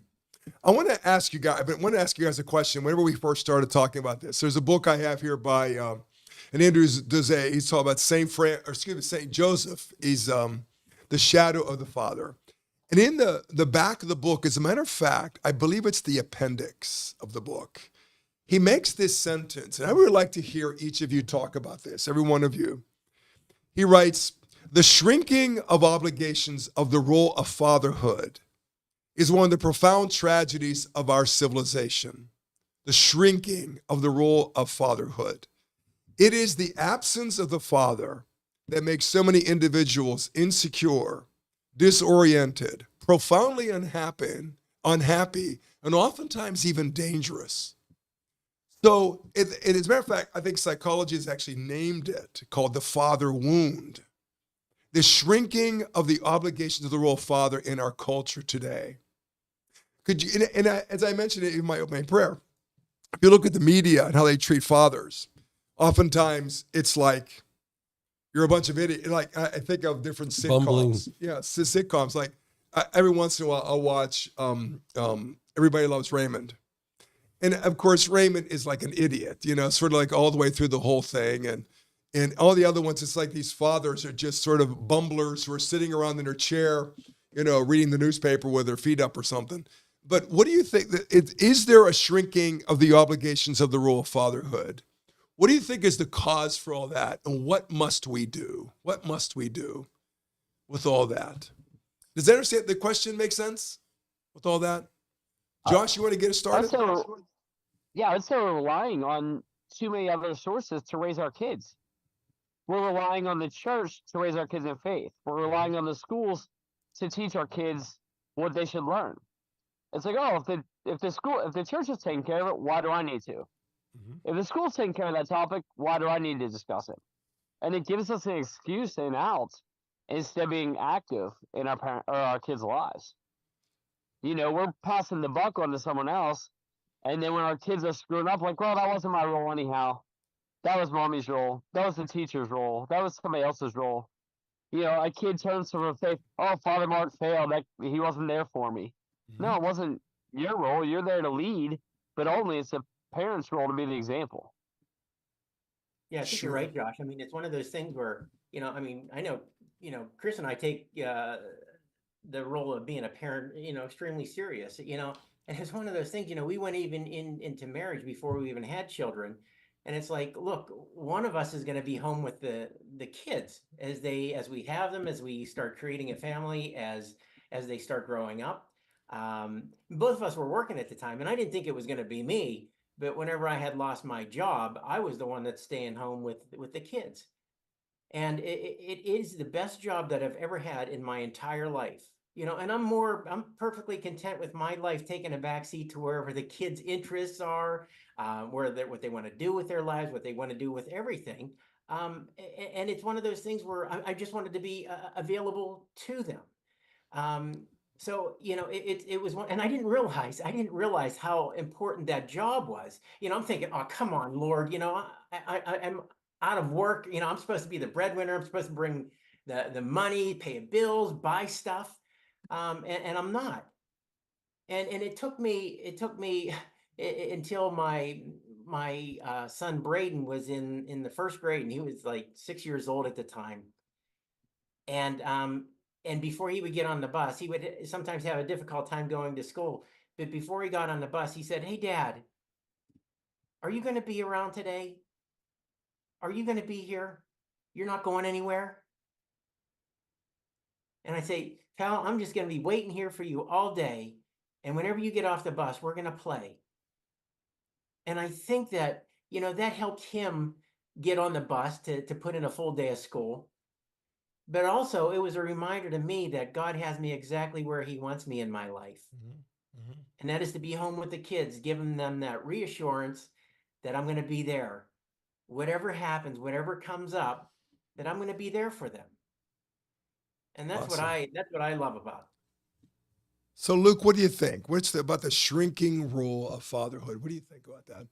I want to ask you guys a question. Whenever we first started talking about this, there's a book I have here by and Andrew Dozay. He's talking about Saint Joseph. He's the shadow of the Father. And in the back of the book, as a matter of fact, I believe it's the appendix of the book, he makes this sentence, and I would like to hear each of you talk about this, every one of you. He writes, "The shrinking of obligations of the role of fatherhood is one of the profound tragedies of our civilization. The shrinking of the role of fatherhood. It is the absence of the father that makes so many individuals insecure, disoriented, profoundly unhappy, and oftentimes even dangerous." So, as a matter of fact, I think psychology has actually named it, called the father wound. The shrinking of the obligations of the role of father in our culture today. Could you, as I mentioned in my opening prayer, if you look at the media and how they treat fathers, oftentimes it's like you're a bunch of idiots. Like I think of different sitcoms. Bumbling. Yeah, sitcoms. Like every once in a while, I'll watch Everybody Loves Raymond. And of course, Raymond is like an idiot, sort of like all the way through the whole thing. And all the other ones, it's like these fathers are just sort of bumblers who are sitting around in their chair, reading the newspaper with their feet up or something. But what do you think? Is there a shrinking of the obligations of the role of fatherhood? What do you think is the cause for all that? And what must we do? What must we do with all that? Does that understand? The question make sense with all that? Josh, you want to get us started? I'd say we're relying on too many other sources to raise our kids. We're relying on the church to raise our kids in faith. We're relying on the schools to teach our kids what they should learn. It's like, oh, if the church is taking care of it, why do I need to? Mhm. If the school's taking care of that topic, why do I need to discuss it? And it gives us an excuse and out instead of being active in our kids' lives. We're passing the buck on to someone else, and then when our kids are screwing up, like, well, that wasn't my role anyhow. That was mommy's role. That was the teacher's role. That was somebody else's role. A kid turns from a faith, oh, Father Mark failed. He wasn't there for me. No, it wasn't your role. You're there to lead, but only it's parents' role to be the example. Yeah, I think you're Sure. right, Josh. I mean, it's one of those things where, I mean, I know, Chris and I take the role of being a parent, extremely serious, and it's one of those things, we went even into marriage before we even had children. And it's like, look, one of us is going to be home with the kids as we have them, as we start creating a family, as they start growing up. Both of us were working at the time, and I didn't think it was going to be me. But whenever I had lost my job, I was the one that's staying home with the kids. And it is the best job that I've ever had in my entire life. And I'm perfectly content with my life taking a backseat to wherever the kids' interests are, what they want to do with their lives, what they want to do with everything. And it's one of those things where I just wanted to be available to them. So, it was one, and I didn't realize how important that job was. I'm thinking, oh, come on, Lord, I'm out of work. I'm supposed to be the breadwinner. I'm supposed to bring the money, pay bills, buy stuff. And I'm not. And it took me until my son Braden was in the first grade, and he was like 6 years old at the time. And before he would get on the bus, he would sometimes have a difficult time going to school. But before he got on the bus, he said, "Hey, Dad, are you going to be around today? Are you going to be here? You're not going anywhere?" And I say, "Pal, I'm just going to be waiting here for you all day. And whenever you get off the bus, we're going to play." And I think that, that helped him get on the bus to put in a full day of school. But also, it was a reminder to me that God has me exactly where he wants me in my life. And that is to be home with the kids, giving them that reassurance that I'm going to be there. Whatever happens, whatever comes up, that I'm going to be there for them. And that's Awesome. that's what I love about it. So, Luke, what do you think? About the shrinking role of fatherhood? What do you think about that?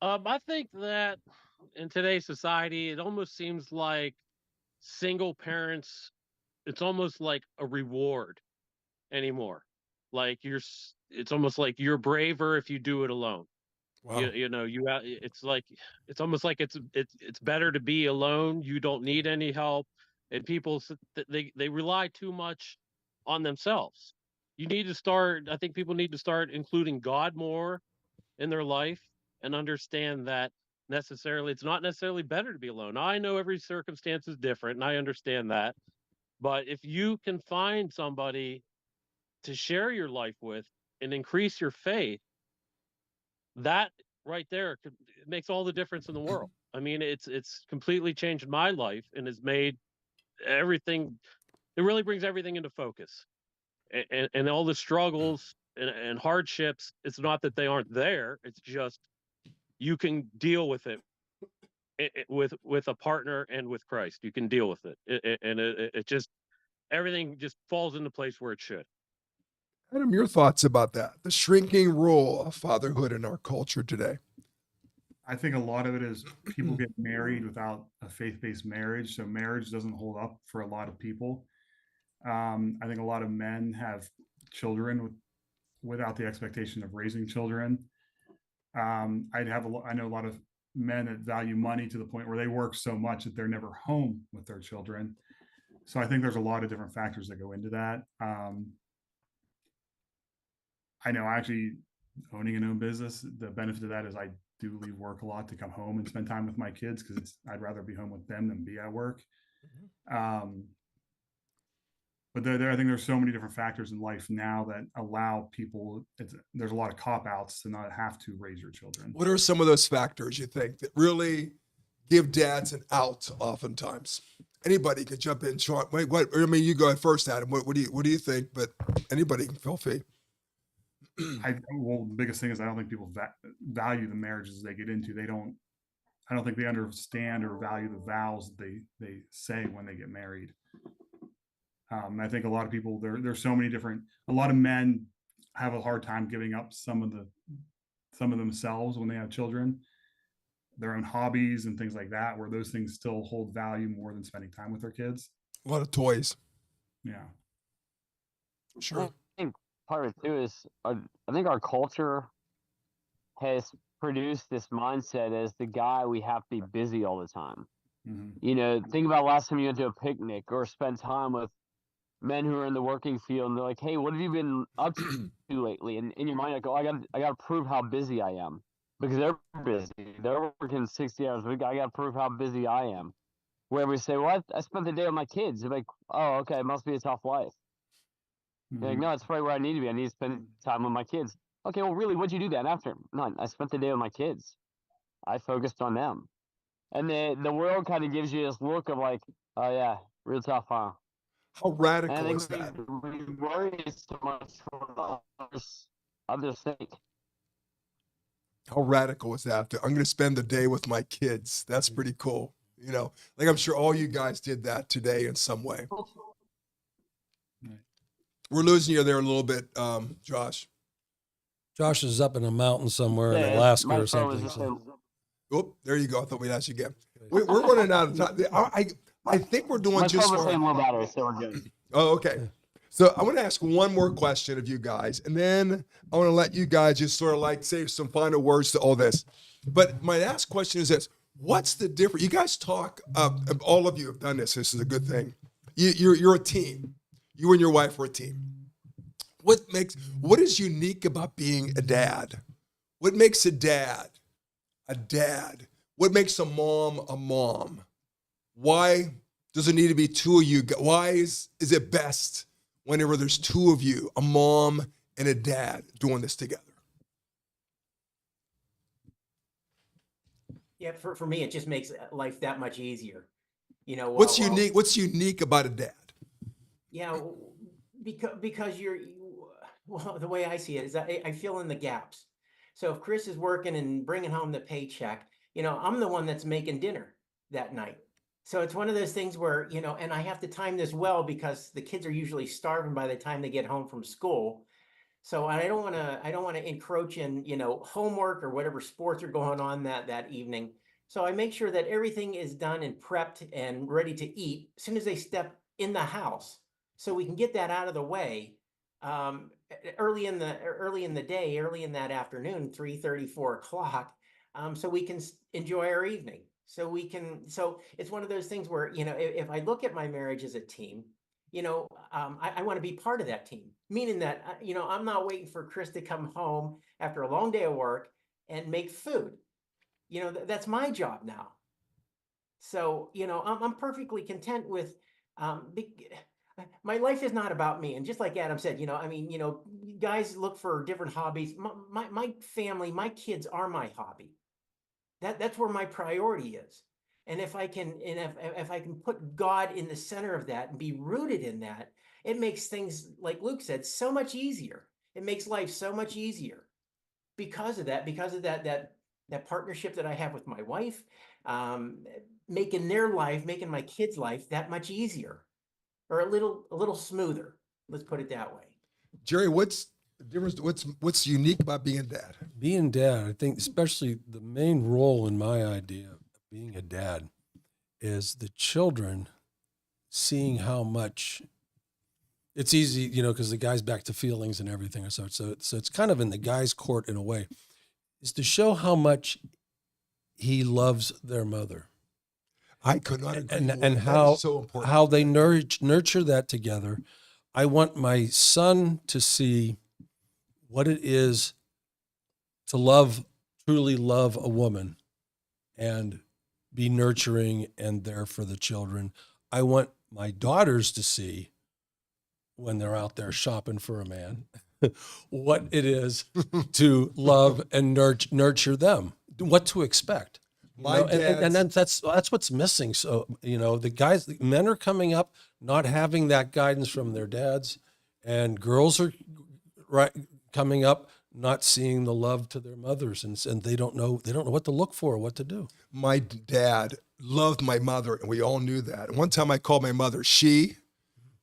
I think that in today's society, it almost seems like single parents, it's almost like a reward anymore. Like it's almost like you're braver if you do it alone. Wow. It's like, it's almost like it's better to be alone. You don't need any help. And people, they rely too much on themselves. I think people need to start including God more in their life and understand that it's not necessarily better to be alone. I know every circumstance is different, and I understand that. But if you can find somebody to share your life with and increase your faith, that right there it makes all the difference in the world. I mean, it's completely changed my life and has made everything. It really brings everything into focus, and all the struggles and hardships. It's not that they aren't there. It's just you can deal with it, with a partner and with Christ. You can deal with it, and it just everything just falls into place where it should. Adam, your thoughts about that? The shrinking role of fatherhood in our culture today. I think a lot of it is people get married without a faith-based marriage, so marriage doesn't hold up for a lot of people. I think a lot of men have children without the expectation of raising children. I know a lot of men that value money to the point where they work so much that they're never home with their children. So I think there's a lot of different factors that go into that. I know actually owning an own business, the benefit of that is I do leave work a lot to come home and spend time with my kids because I'd rather be home with them than be at work. But I think there's so many different factors in life now that allow people. There's a lot of cop outs to not have to raise your children. What are some of those factors you think that really give dads an out? Oftentimes, anybody could jump in. Sean, wait, what? I mean, you go ahead first, Adam. What do you think? But anybody can feel free. The biggest thing is I don't think people value the marriages they get into. I don't think they understand or value the vows they say when they get married. I think a lot of people there's so many different. A lot of men have a hard time giving up some of themselves when they have children, their own hobbies and things like that, where those things still hold value more than spending time with their kids. A lot of toys. Yeah, Sure. I think part of it too is I think our culture has produced this mindset as the guy we have to be busy all the time. Mhm. You know, think about last time you went to a picnic or spent time with men who are in the working field and they're like, hey, what have you been up to lately? And in your mind, like, oh, I got to prove how busy I am because they're busy. They're working 60 hours a week. I got to prove how busy I am. Where we say, well, I spent the day with my kids. They're like, oh, okay, it must be a tough life. You're like, Mhm. no, it's probably where I need to be. I need to spend time with my kids. Okay, well, really, what'd you do then after? No, I spent the day with my kids. I focused on them. And the world kind of gives you this look of like, oh yeah, real tough, huh? How And I radical think is that? we worry so much for others' sake. How radical is that? I'm going to spend the day with my kids. That's pretty cool. You know, like I'm sure all you guys did that today in some way. Right. We're losing you there a little bit, Josh. Josh is up in a mountain somewhere in Yeah, Alaska my or phone was something. just so- Oh, there you go. I thought we'd ask you again. We're running out of time. I think we're doing my just phone was saying fine. low battery, so we're good. Oh, okay. So I want to ask one more question of you guys, and then I want to let you guys just sort of like say some final words to all this. But my last question is this: what's the difference? You guys talk. All of you have done this. This is a good thing. You're a team. You and your wife are a team. What is unique about being a dad? What makes a dad a dad? What makes a mom a mom? Why does it need to be two of you? Why is it best whenever there's two of you, a mom and a dad, doing this together? Yeah, for me, it just makes life that much easier. You know, What's while- unique? What's unique about a dad? Yeah, because well, the way I see it is I fill in the gaps. So if Chris is working and bringing home the paycheck, you know, I'm the one that's making dinner that night. So it's one of those things where, you know, and I have to time this well because the kids are usually starving by the time they get home from school. So I don't want to encroach in, you know, homework or whatever sports are going on that evening. So I make sure that everything is done and prepped and ready to eat as soon as they step in the house, so we can get that out of the way early in the day, early in that afternoon, 3:30, 4 o'clock, so we can enjoy our evening. So it's one of those things where, you know, if I look at my marriage as a team, you know, I want to be part of that team, meaning that, you know, I'm not waiting for Chris to come home after a long day of work and make food. You know, that's my job now. So, you know, I'm perfectly content with, my life is not about me. And just like Adam said, you know, I mean, you know, guys look for different hobbies. My family, my kids are my hobby. That's where my priority is. And if I can, and if I can put God in the center of that and be rooted in that, it makes things, like Luke said, so much easier. It makes life so much easier because of that partnership that I have with my wife, making making my kids' life that much easier, or a little smoother. Let's put it that way. Jerry, what's the difference? What's unique about being a dad? Being dad, I think especially the main role in my idea of being a dad is the children seeing how much it's easy, you know, because the guy's back to feelings and everything. So it's kind of in the guy's court in a way, is to show how much he loves their mother. I could not agree And more. and That how is so important. how they nurture that together. I want my son to see what it is to truly love a woman and be nurturing and there for the children. I want my daughters to see when they're out there shopping for a man what it is to love and nurture them, what to expect. You My know, and then dad's- that's what's missing. So, you know, the men are coming up not having that guidance from their dads, and girls are coming up not seeing the love to their mothers, and they don't know what to look for, what to do. My dad loved my mother, and we all knew that. And one time I called my mother she,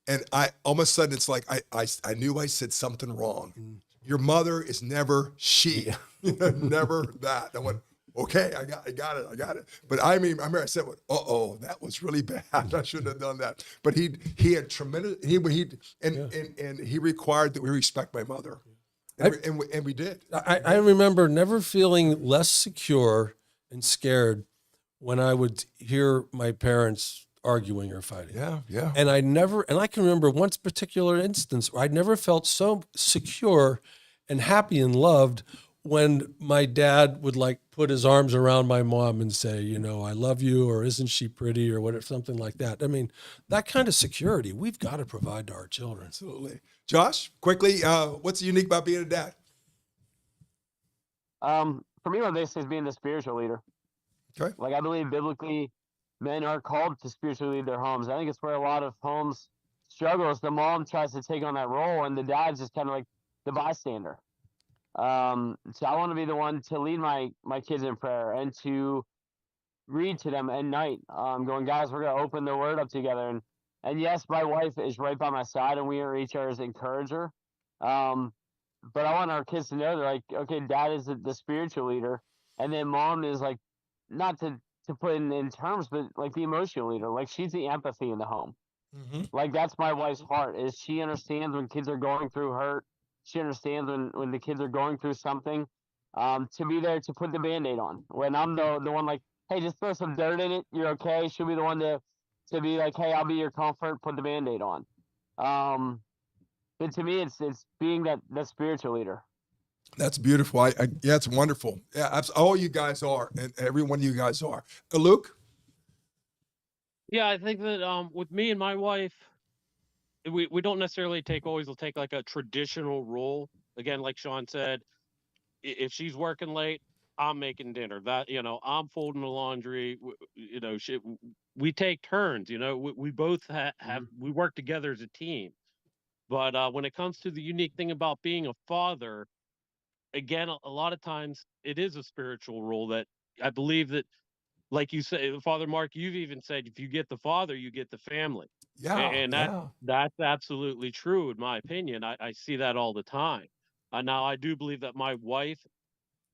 and I all of a sudden it's like I knew I said something wrong. Your mother is never she, never that. I went, okay, I got it. But I mean, I remember I said, "Uh-oh, that was really bad. I shouldn't have done that." But he had tremendous and he required that we respect my mother. And we did. I remember never feeling less secure and scared when I would hear my parents arguing or fighting. Yeah, yeah. And I can remember one particular instance where I'd never felt so secure and happy and loved when my dad would like put his arms around my mom and say, you know, I love you, or isn't she pretty, or whatever, something like that. I mean, that kind of security we've got to provide to our children. Absolutely. Josh, quickly, what's unique about being a dad? For me, what they say is being the spiritual leader. Okay. Like, I believe biblically, men are called to spiritually lead their homes. I think it's where a lot of homes struggles. The mom tries to take on that role, and the dad's just kind of like the bystander. So I want to be the one to lead my kids in prayer and to read to them at night. Going, guys, we're gonna open the Word up together, and yes, my wife is right by my side, and we are each other's encourager. But I want our kids to know that, like, okay, dad is the spiritual leader, and then mom is like, not to put in terms, but like the emotional leader. Like, she's the empathy in the home. Mm-hmm. Like, that's my wife's heart, is she understands when kids are going through hurt. She understands when the kids are going through something, to be there to put the Band-Aid on. When I'm the one like, hey, just throw some dirt in it, you're okay. She'll be the one to be like, hey, I'll be your comfort, put the Band-Aid on. But to me, it's being that spiritual leader. That's beautiful. Yeah, it's wonderful. Yeah, all you guys are, and every one of you guys are. Luke? Yeah, I think that with me and my wife, we don't necessarily always take like a traditional role. Again, like Sean said, if she's working late, I'm making dinner. That, you know, I'm folding the laundry. You know, we take turns. You know, we both have we work together as a team. But when it comes to the unique thing about being a father, again, a lot of times it is a spiritual role that I believe that, like you say, Father Mark, you've even said, if you get the father, you get the family. Yeah, And yeah. that's absolutely true, in my opinion. I see that all the time. Now, I do believe that my wife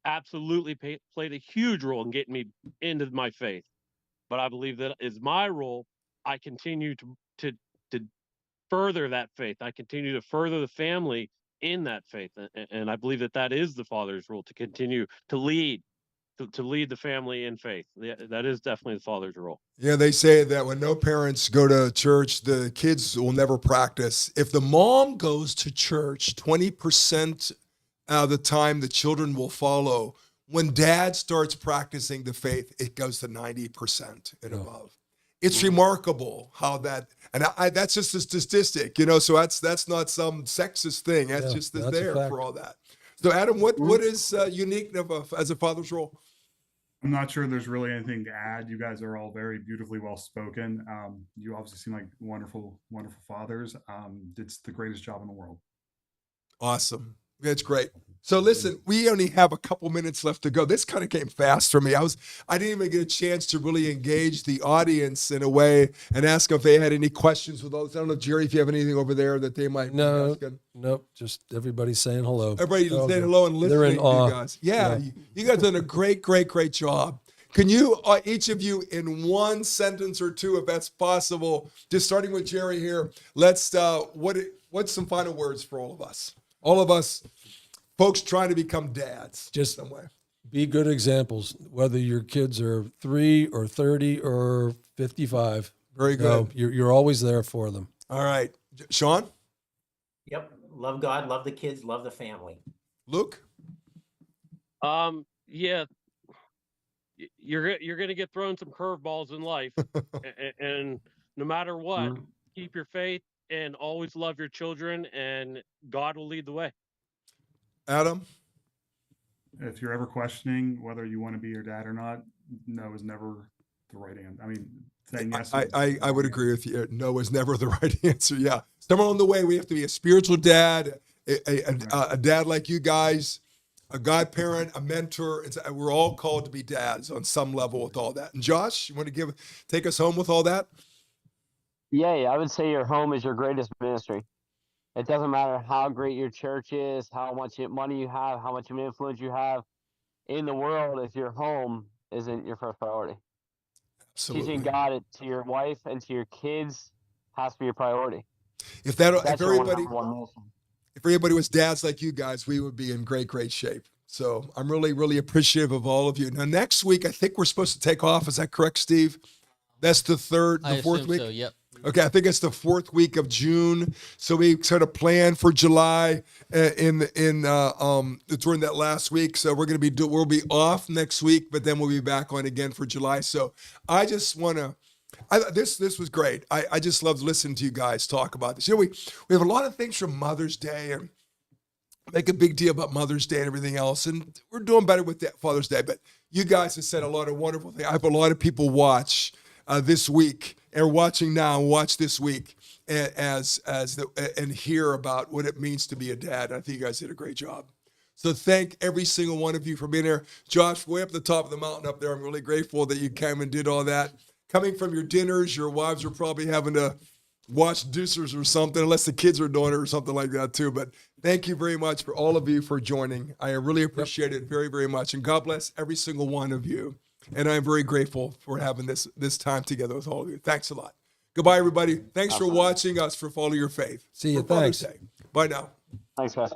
absolutely played a huge role in getting me into my faith. But I believe that is my role. I continue to further that faith. I continue to further the family in that faith, and I believe that is the father's role, to continue to lead. To lead the family in faith. That is definitely the father's role. Yeah, they say that when no parents go to church, the kids will never practice. If the mom goes to church, 20% of the time the children will follow. When dad starts practicing the faith, it goes to 90% and above. It's remarkable how that, and that's just a statistic, you know, so that's not some sexist thing. That's just that's a there fact. for all that. So Adam, what is unique as a father's role? I'm not sure there's really anything to add. You guys are all very beautifully well spoken. You obviously seem like wonderful, wonderful fathers. It's the greatest job in the world. Awesome. It's great. So listen, we only have a couple minutes left to go. This kind of came fast for me. I didn't even get a chance to really engage the audience in a way and ask them if they had any questions with those. I don't know, Jerry, if you have anything over there that they might be asking. Nope, just everybody saying hello. Everybody Oh, saying good. hello and They're listening in to awe. you guys. Yeah, you guys done a great job. Can you, each of you, in one sentence or two, if that's possible, just starting with Jerry here, let's, what's some final words for all of us? All of us folks trying to become dads Just some way. Be good examples, whether your kids are 3 or 30 or 55. Very good. So you're always there for them. All right. Sean? Yep. Love God, love the kids, love the family. Luke? Yeah, you're gonna get thrown some curveballs in life, and no matter what, keep your faith and always love your children, and God will lead the way. Adam? If you're ever questioning whether you want to be your dad or not, no is never the right answer. I mean, saying yes. I would agree with you. No is never the right answer. Yeah. Somewhere on the way, we have to be a spiritual dad, a dad like you guys, a godparent, a mentor. We're all called to be dads on some level with all that. And Josh, you want to take us home with all that? Yeah, I would say your home is your greatest ministry. It doesn't matter how great your church is, how much money you have, how much of an influence you have in the world, if your home isn't your first priority. Absolutely. Teaching God to your wife and to your kids has to be your priority. If if everybody was dads like you guys, we would be in great, great shape. So I'm really, really appreciative of all of you. Now, next week, I think we're supposed to take off. Is that correct, Steve? That's the fourth assume week? so, yep. Okay, I think it's the 4th week of June. So we sort of plan for July during that last week. So we're going to we'll be off next week, but then we'll be back on again for July. So I just want to, this was great. I just loved listening to you guys talk about this. You know, we have a lot of things from Mother's Day and make a big deal about Mother's Day and everything else. And we're doing better with that Father's Day, but you guys have said a lot of wonderful things. I have a lot of people watch this week and watching now and watch this week and hear about what it means to be a dad. I think you guys did a great job. So thank every single one of you for being there. Josh, way up the top of the mountain up there, I'm really grateful that you came and did all that. Coming from your dinners, your wives are probably having to watch Deucers or something, unless the kids are doing it or something like that too. But thank you very much for all of you for joining. I really appreciate it very, very much. And God bless every single one of you. And I'm very grateful for having this time together with all of you. Thanks a lot. Goodbye, everybody. Thanks for watching us for Follow Your Faith. See you. For Father's Thanks. Day. Bye now. Thanks, guys.